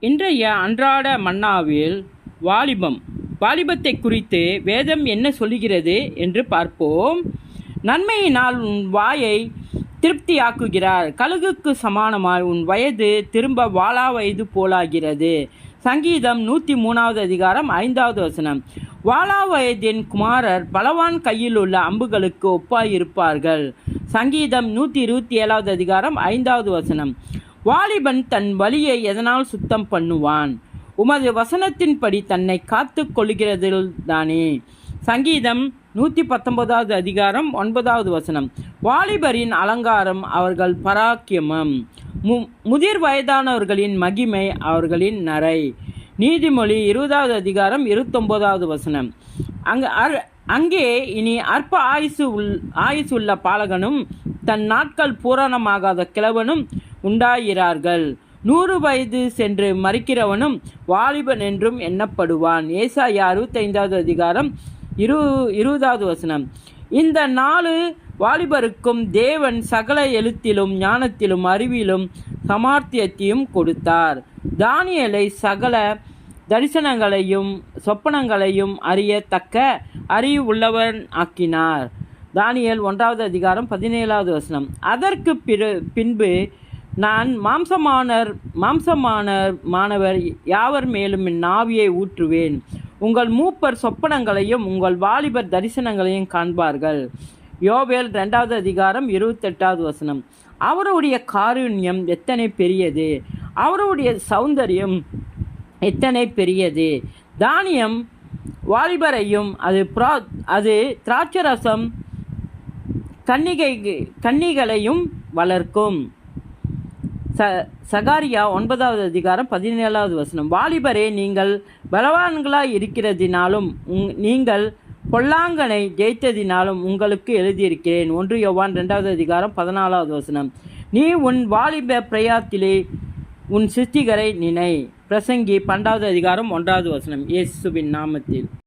இன்றைய அன்றாட மன்னாவில் வாலிபத்தை குறித்து வேதம் என்ன சொல்லுகிறது என்று பார்ப்போம். நன்மையினால் உன் வாயை திருப்தியாக்குகிறார், கழுகுக்கு சமானமாய் உன் வயது திரும்ப வாளா வயது போலாகிறது. சங்கீதம் 103 அதிகாரம் 5வது வசனம். வாளா வயதின் குமாரர் பலவான் கையில் உள்ள அம்புகளுக்கு ஒப்பாயிருப்பார்கள். சங்கீதம் 127 அதிகாரம் 5வது வசனம். வாலிபன் தன் வழியை எதனால் சுத்தம் பண்ணுவான்? உமது வசனத்தின்படி தன்னை காத்து கொள்கிறதில் தானே. சங்கீதம் 119 அதிகாரம் 9வது வசனம். வாலிபரின் அலங்காரம் அவர்கள் பராக்கியமம், முதிர் வயதானவர்களின் மகிமை அவர்களின் நரை. நீதிமொழி 20வது அதிகாரம் 29வது வசனம். அங்கே இனி அற்ப ஆயுசுள்ள பாலகனும் தன் நாட்கள் பூரணமாகாத கிழவனும் உண்டாயிரார்கள். 100 வயது சென்று மறிக்கிறவனும் வாலிபன் என்றும் எண்ணப்படுவான். ஏசாயா 65வது அதிகாரம் 20வது வசனம். இந்த 4 வாலிபருக்கும் தேவன் சகல எழுத்திலும் ஞானத்திலும் அறிவிலும் சமார்த்தியத்தையும் கொடுத்தார். தானியேலை சகல தரிசனங்களையும் சொப்பனங்களையும் அறியத்தக்க அறிவுள்ளவன் ஆக்கினார். தானியேல் 1வது அதிகாரம் 17வது வசனம். அதற்கு பின்பு நான் மாம்சமானவர் யாவர் மேலும் என் ஆவியை ஊற்றுவேன். உங்கள் மூப்பர் சொப்பனங்களையும் உங்கள் வாலிபர் தரிசனங்களையும் காண்பார்கள். யோவேல் 2வது அதிகாரம் 28வது வசனம். அவருடைய காருண்யம் எத்தனை பெரியது, அவருடைய சௌந்தரியம் எத்தனை பெரியது. தானியம் வாலிபரையும் அது திராட்சரசம் கன்னிகளையும் வளர்க்கும். சகாரியா 9வது அதிகாரம் 17வது வசனம். வாலிபரே, நீங்கள் பலவான்களாய் இருக்கிறதினாலும் நீங்கள் பொல்லாங்கனை ஜெயித்ததினாலும் உங்களுக்கு எழுதியிருக்கிறேன். 1 யோவான் 2வது அதிகாரம் 14வது வசனம். நீ உன் வாலிப பிரயாத்திலே உன் சிருஷ்டிகரை நினை. பிரசங்கி 12வது அதிகாரம் 1வது வசனம். இயேசுவின் நாமத்தில்.